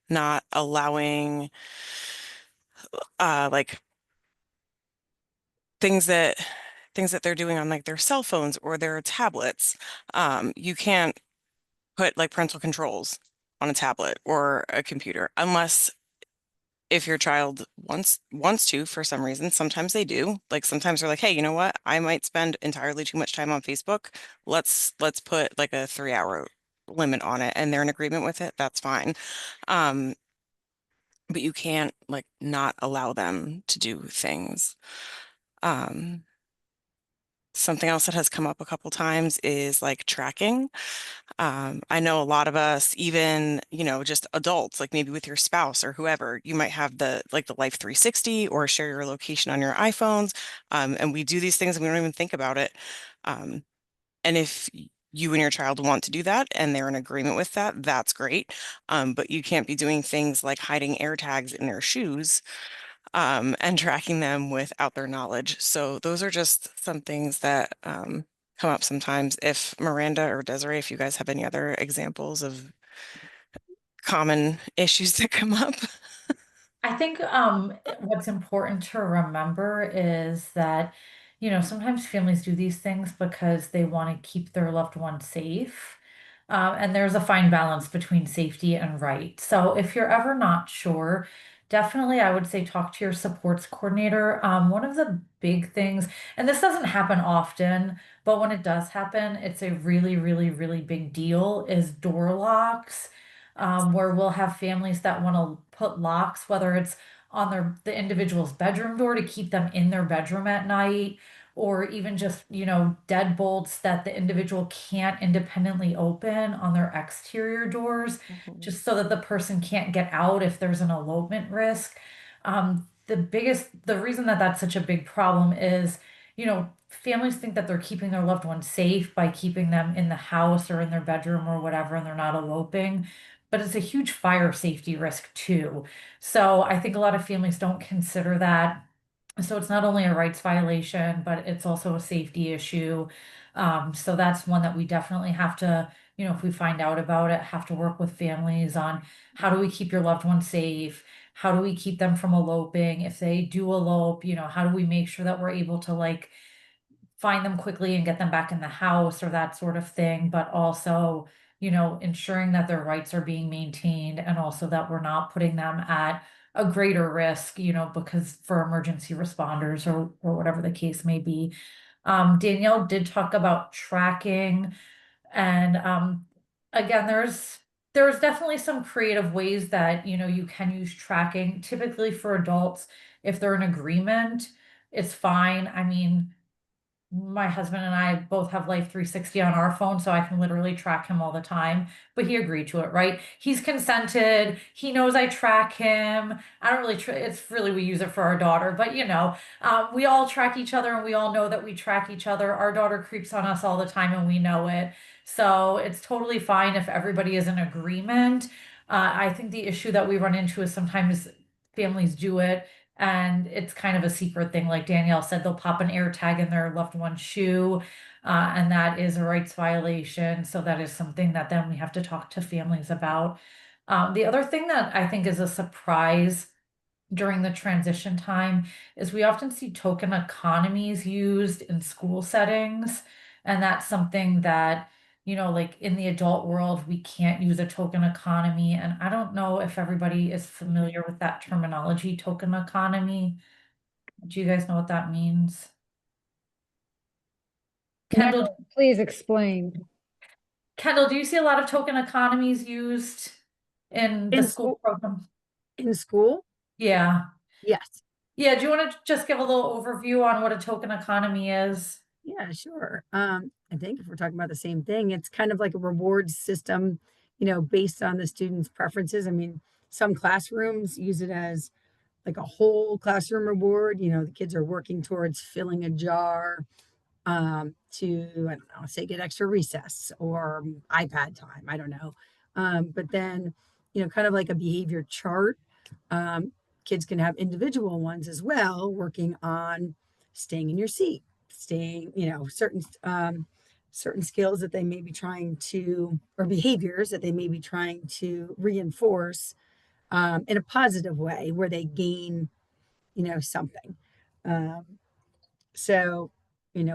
Speaker 5: not allowing like things that they're doing on like their cell phones or their tablets. You can't put like parental controls on a tablet or a computer unless if your child wants to for some reason. Sometimes they do. Like sometimes they're like, hey, you know what? I might spend entirely too much time on Facebook. Let's put like a 3 hour limit on it, and they're in agreement with it. That's fine. Um, but you can't like not allow them to do things. Um, Something else that has come up a couple times is like tracking. I know a lot of us, even, just adults, like maybe with your spouse or whoever, you might have the Life 360 or share your location on your iPhones. And we do these things and we don't even think about it. And if you and your child want to do that and they're in agreement with that, that's great. But you can't be doing things like hiding air tags in their shoes, and tracking them without their knowledge. So those are just some things that come up sometimes. If Miranda or Desiree, if you guys have any other examples of common issues that come up.
Speaker 1: I think what's important to remember is that, sometimes families do these things because they want to keep their loved one safe. And there's a fine balance between safety and right. So if you're ever not sure, definitely I would say talk to your supports coordinator. One of the big things, and this doesn't happen often, but when it does happen, it's a really, really, really big deal, is door locks, where we'll have families that want to put locks, whether it's on the individual's bedroom door to keep them in their bedroom at night, or even just, deadbolts that the individual can't independently open on their exterior doors, just so that the person can't get out if there's an elopement risk. The reason that that's such a big problem is, families think that they're keeping their loved ones safe by keeping them in the house or in their bedroom or whatever, and they're not eloping. But it's a huge fire safety risk too. So I think a lot of families don't consider that. So it's not only a rights violation, but it's also a safety issue. So that's one that we definitely have to, if we find out about it, have to work with families on how do we keep your loved one safe? How do we keep them from eloping? If they do elope, how do we make sure that we're able to like find them quickly and get them back in the house or that sort of thing, but also, ensuring that their rights are being maintained and also that we're not putting them at a greater risk, because for emergency responders or whatever the case may be. Danielle did talk about tracking and again, there's definitely some creative ways that, you can use tracking. Typically for adults, if they're in agreement, it's fine. I mean, my husband and I both have Life 360 on our phone, so I can literally track him all the time. But he agreed to it, right? He's consented. He knows I track him. I don't really, it's really, we use it for our daughter, but we all track each other and we all know that we track each other. Our daughter creeps on us all the time and we know it. So it's totally fine if everybody is in agreement. I think the issue that we run into is sometimes families do it and it's kind of a secret thing. Like Danielle said, they'll pop an air tag in their loved one's shoe, and that is a rights violation. So that is something that then we have to talk to families about. The other thing that I think is a surprise during the transition time is we often see token economies used in school settings. And that's something that, like in the adult world, we can't use a token economy. And I don't know if everybody is familiar with that terminology, token economy. Do you guys know what that means? Kendall,
Speaker 8: No, please explain.
Speaker 1: Kendall, do you see a lot of token economies used in the
Speaker 4: In
Speaker 1: school
Speaker 4: school,
Speaker 1: program?
Speaker 4: in school,
Speaker 1: Yeah.
Speaker 4: yes.
Speaker 1: Yeah, do you want to just give a little overview on what a token economy is?
Speaker 4: Yeah, sure. I think if we're talking about the same thing, it's kind of like a reward system, based on the student's preferences. I mean, some classrooms use it as like a whole classroom reward. The kids are working towards filling a jar to, I don't know, say get extra recess or iPad time. I don't know. But then, kind of like a behavior chart. Um, Kids can have individual ones as well, working on staying in your seat, staying, certain skills that they may be trying to, or behaviors that they may be trying to reinforce in a positive way where they gain, something. Um, so,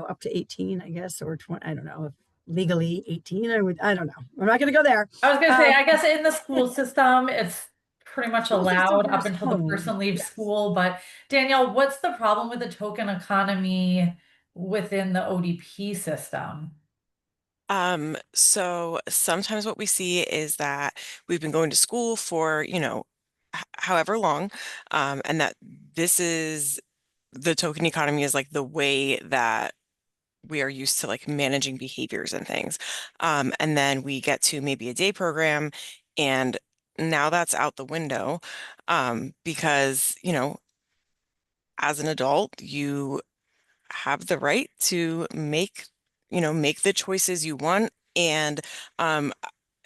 Speaker 4: up to 18, I guess, or 20, I don't know if legally 18, I don't know. I'm not going to go there.
Speaker 1: I was gonna say, I guess in the school system, it's pretty much
Speaker 4: School system
Speaker 1: allowed up
Speaker 4: versus
Speaker 1: until the
Speaker 4: home.
Speaker 1: person leaves
Speaker 4: Yes.
Speaker 1: school. But Danielle, what's the problem with the token economy within the ODP system?
Speaker 5: So sometimes what we see is that we've been going to school for, however long, and that this is the token economy is like the way that we are used to like managing behaviors and things. And then we get to maybe a day program, and now that's out the window, because, as an adult, you have the right to make the choices you want. And um,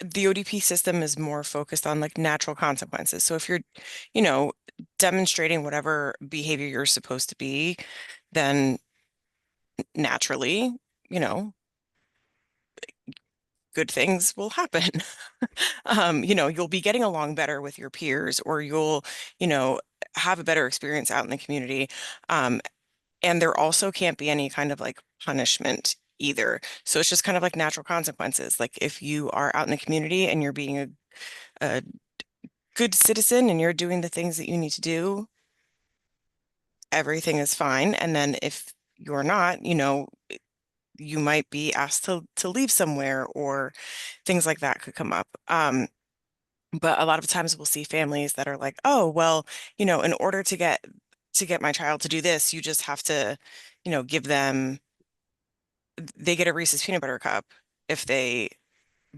Speaker 5: the ODP system is more focused on like natural consequences. So if you're, you know, demonstrating whatever behavior you're supposed to be, then naturally, you know, good things will happen. You'll be getting along better with your peers, or you'll, you know, have a better experience out in the community. Um, And there also can't be any kind of like punishment either. So it's just kind of like natural consequences. Like if you are out in the community and you're being a good citizen and you're doing the things that you need to do, everything is fine. And then if you're not, you might be asked to leave somewhere, or things like that could come up. But a lot of times we'll see families that are like, oh, well, in order to get my child to do this, you just have to, give them they get a Reese's peanut butter cup if they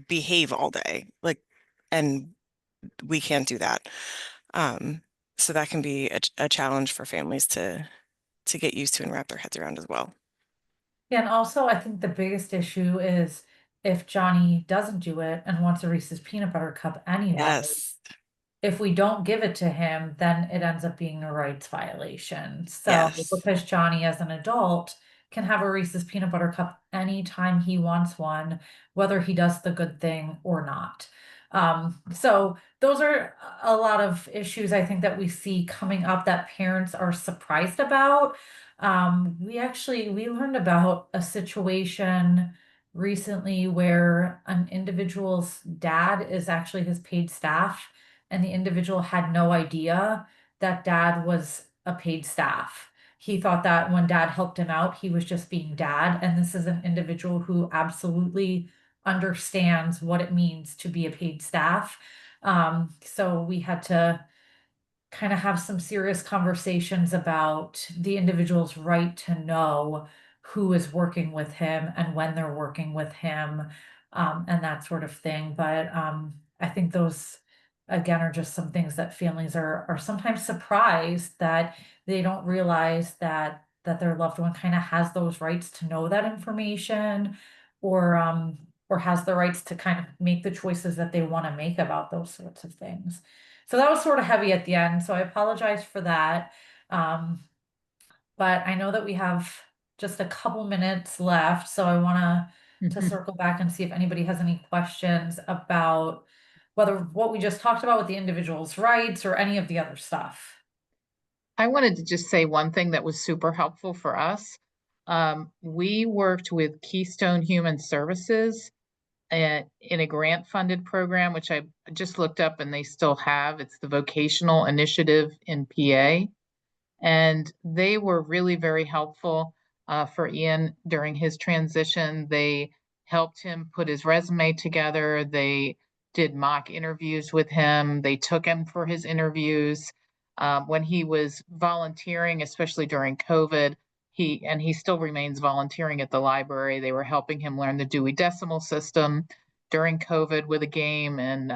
Speaker 5: behave all day. Like, and we can't do that. Um, so that can be a challenge for families to get used to and wrap their heads around as well.
Speaker 1: Yeah, and also I think the biggest issue is if Johnny doesn't do it and wants a Reese's peanut butter cup anyway,
Speaker 5: Yes.
Speaker 1: if we don't give it to him, then it ends up being a rights violation. So
Speaker 5: Yes.
Speaker 1: because Johnny as an adult can have a Reese's peanut butter cup anytime he wants one, whether he does the good thing or not. So those are a lot of issues I think that we see coming up that parents are surprised about. We learned about a situation recently where an individual's dad is actually his paid staff, and the individual had no idea that dad was a paid staff. He thought that when dad helped him out, he was just being dad. And this is an individual who absolutely understands what it means to be a paid staff. So we had to kind of have some serious conversations about the individual's right to know who is working with him and when they're working with him, and that sort of thing. But I think those, again, are just some things that families are sometimes surprised that they don't realize that their loved one kind of has those rights to know that information, or has the rights to kind of make the choices that they want to make about those sorts of things. So that was sort of heavy at the end, so I apologize for that. Um, but I know that we have just a couple minutes left, so I wanna to circle back and see if anybody has any questions about whether what we just talked about with the individual's rights or any of the other stuff.
Speaker 6: I wanted to just say one thing that was super helpful for us. We worked with Keystone Human Services in a grant funded program, which I just looked up and they still have. It's the Vocational Initiative in PA. And they were really very helpful for Ian during his transition. They helped him put his resume together. They did mock interviews with him. They took him for his interviews. When he was volunteering, especially during COVID, he still remains volunteering at the library. They were helping him learn the Dewey Decimal System during COVID with a game, and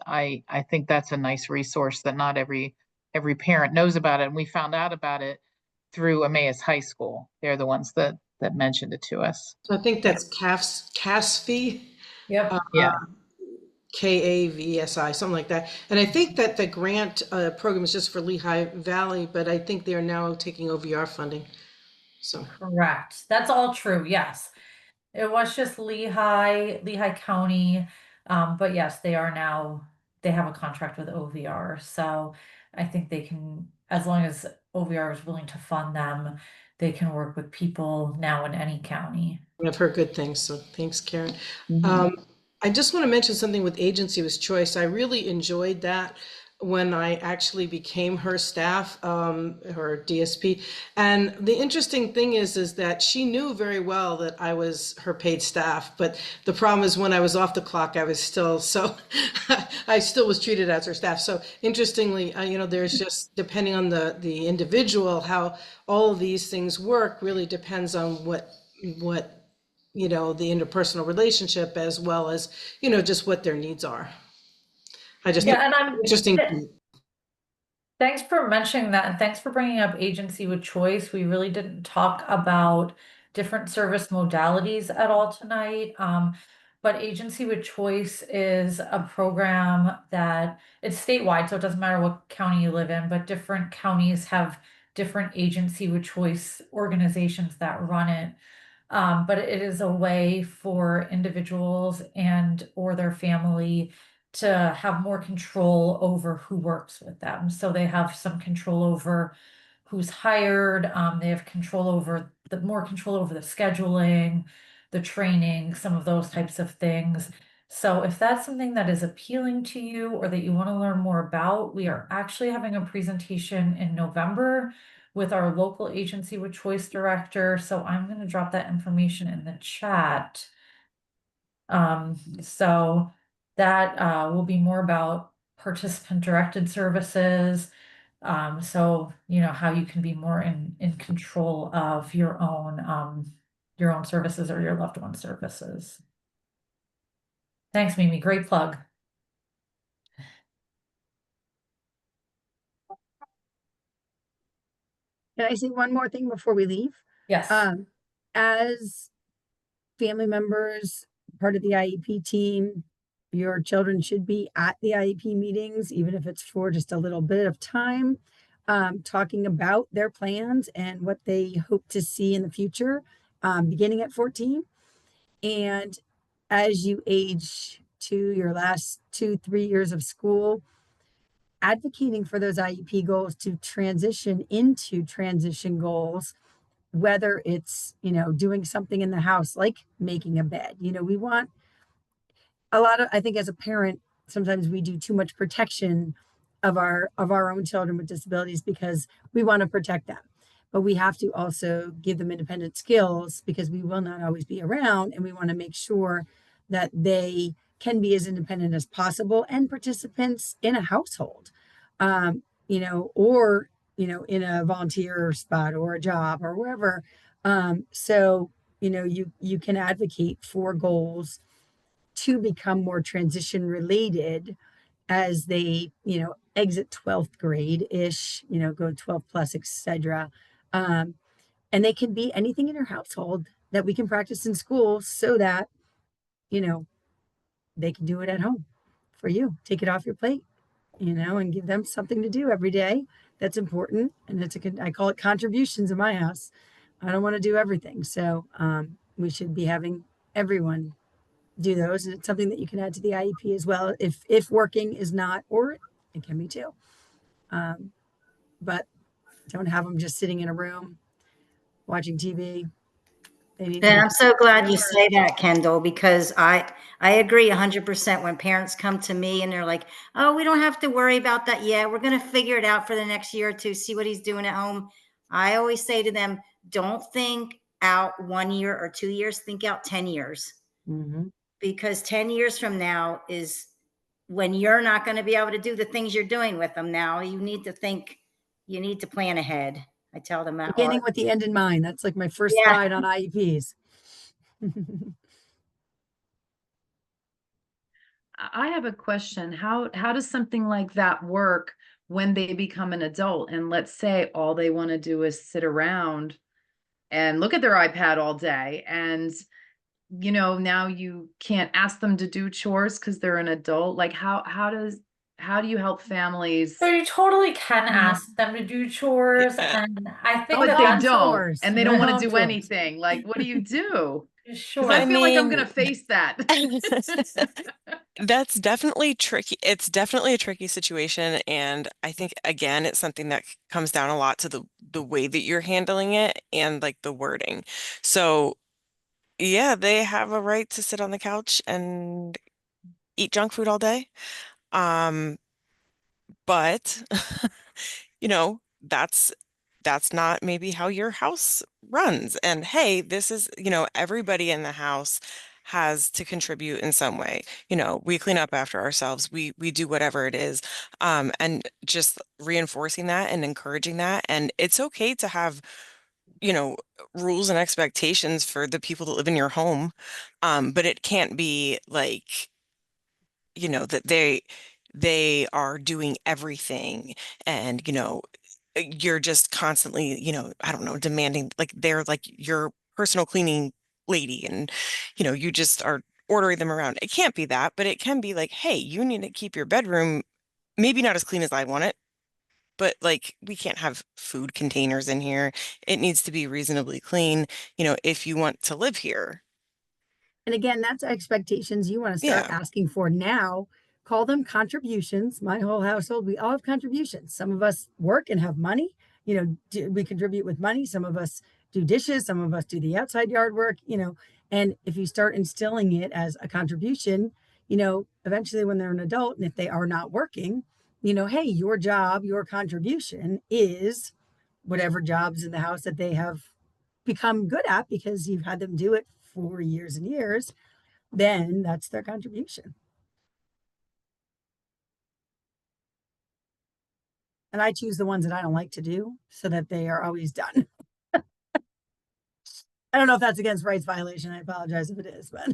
Speaker 6: I think that's a nice resource that not every parent knows about it. And we found out about it through Emmaus High School. They're the ones that mentioned it to us.
Speaker 3: So I think that's CASFI,
Speaker 1: Yep.
Speaker 6: Yeah.
Speaker 3: KAVSI, something like that. And I think that the grant program is just for Lehigh Valley, but I think they're now taking OVR funding. So
Speaker 1: Correct. That's all true. Yes. It was just Lehigh County. But yes, they have a contract with OVR. So I think they can, as long as OVR is willing to fund them, they can work with people now in any county.
Speaker 3: I've heard good things, so thanks, Karen.
Speaker 6: Mhm.
Speaker 3: I just want to mention something with Agency with Choice. I really enjoyed that when I actually became her staff, her DSP. And the interesting thing is that she knew very well that I was her paid staff. But the problem is when I was off the clock, I was still I still was treated as her staff. So interestingly, there's just depending on the individual, how all of these things work really depends on what the interpersonal relationship as well as, just what their needs are. I just think
Speaker 1: Yeah, and
Speaker 3: it's interesting.
Speaker 1: thanks for mentioning that, and thanks for bringing up agency with choice. We really didn't talk about different service modalities at all tonight. But agency with choice is a program that it's statewide, so it doesn't matter what county you live in, but different counties have different agency with choice organizations that run it. But it is a way for individuals and or their family to have more control over who works with them. So they have some control over who's hired. They have control over more control over the scheduling, the training, some of those types of things. So if that's something that is appealing to you or that you want to learn more about, we are actually having a presentation in November with our local agency with choice director. So I'm going to drop that information in the chat. So that will be more about participant directed services. So how you can be more in control of your own services or your loved one services. Thanks, Mimi. Great plug.
Speaker 4: Can I say one more thing before we leave?
Speaker 1: Yes.
Speaker 4: As family members, part of the IEP team, your children should be at the IEP meetings, even if it's for just a little bit of time, talking about their plans and what they hope to see in the future, beginning at 14. And as you age to your last 2-3 years of school, advocating for those IEP goals to transition into transition goals, whether it's, doing something in the house, like making a bed. We want I think as a parent, sometimes we do too much protection of our own children with disabilities because we want to protect them. But we have to also give them independent skills because we will not always be around, and we want to make sure that they can be as independent as possible and participants in a household. Or in a volunteer spot or a job or wherever. So you can advocate for goals to become more transition related as they exit 12th grade ish, go 12 plus, etc. And they can be anything in your household that we can practice in school so that you know they can do it at home for you. Take it off your plate, and give them something to do every day. That's important. And I call it contributions in my house. I don't want to do everything. So we should be having everyone do those. And it's something that you can add to the IEP as well. If working is not, or it can be too. But don't have them just sitting in a room watching TV. They need to
Speaker 7: And
Speaker 4: be.
Speaker 7: I'm so glad you say that, Kendall, because I agree 100% when parents come to me and they're like, oh, we don't have to worry about that yet. We're going to figure it out for the next year or two, see what he's doing at home. I always say to them, don't think out 1 year or 2 years, think out 10 years.
Speaker 4: Mhm.
Speaker 7: Because 10 years from now is when you're not going to be able to do the things you're doing with them now, you need to plan ahead. I tell them that.
Speaker 4: Beginning with the end in mind. That's like my first
Speaker 7: Yeah.
Speaker 4: slide on IEPs.
Speaker 9: I have a question. How does something like that work when they become an adult? And let's say all they want to do is sit around and look at their iPad all day. And, now you can't ask them to do chores because they're an adult. Like how do you help families?
Speaker 1: So you totally can
Speaker 9: Mhm.
Speaker 1: ask them to do chores,
Speaker 5: Yeah.
Speaker 1: and I think
Speaker 9: But
Speaker 1: that
Speaker 9: they
Speaker 4: Home
Speaker 1: that's
Speaker 9: don't,
Speaker 4: chores.
Speaker 9: and they don't want to
Speaker 4: Home
Speaker 9: do
Speaker 4: chores.
Speaker 9: anything. Like, what do you do? Because
Speaker 1: sure.
Speaker 9: I
Speaker 5: I
Speaker 9: feel like I'm
Speaker 5: mean,
Speaker 9: gonna face that.
Speaker 5: that's definitely tricky. It's definitely a tricky situation. And I think, again, it's something that comes down a lot to the way that you're handling it and like the wording. So, yeah, they have a right to sit on the couch and eat junk food all day. Um, but that's not maybe how your house runs. And hey, this is, everybody in the house has to contribute in some way. We clean up after ourselves. We do whatever it is. And just reinforcing that and encouraging that. And it's okay to have, you know, rules and expectations for the people that live in your home. But it can't be like, that they are doing everything and you're just constantly I don't know, demanding, like they're like your personal cleaning lady, and you just are ordering them around. It can't be that, but it can be like, hey, you need to keep your bedroom maybe not as clean as I want it, but like we can't have food containers in here. It needs to be reasonably clean, if you want to live here.
Speaker 4: And again, that's expectations you want to start
Speaker 5: Yeah.
Speaker 4: asking for now. Call them contributions. My whole household, we all have contributions. Some of us work and have money. We contribute with money. Some of us do dishes. Some of us do the outside yard work. And if you start instilling it as a contribution, eventually when they're an adult and if they are not working, hey, your job, your contribution is whatever jobs in the house that they have become good at because you've had them do it for years and years, then that's their contribution. And I choose the ones that I don't like to do so that they are always done. I don't know if that's against rights violation. I apologize if it is, but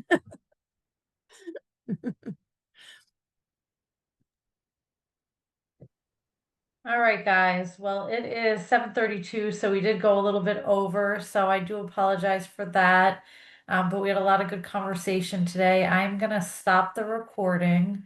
Speaker 1: All right, guys. Well, it is 7:32, so we did go a little bit over, so I do apologize for that. But we had a lot of good conversation today. I'm gonna stop the recording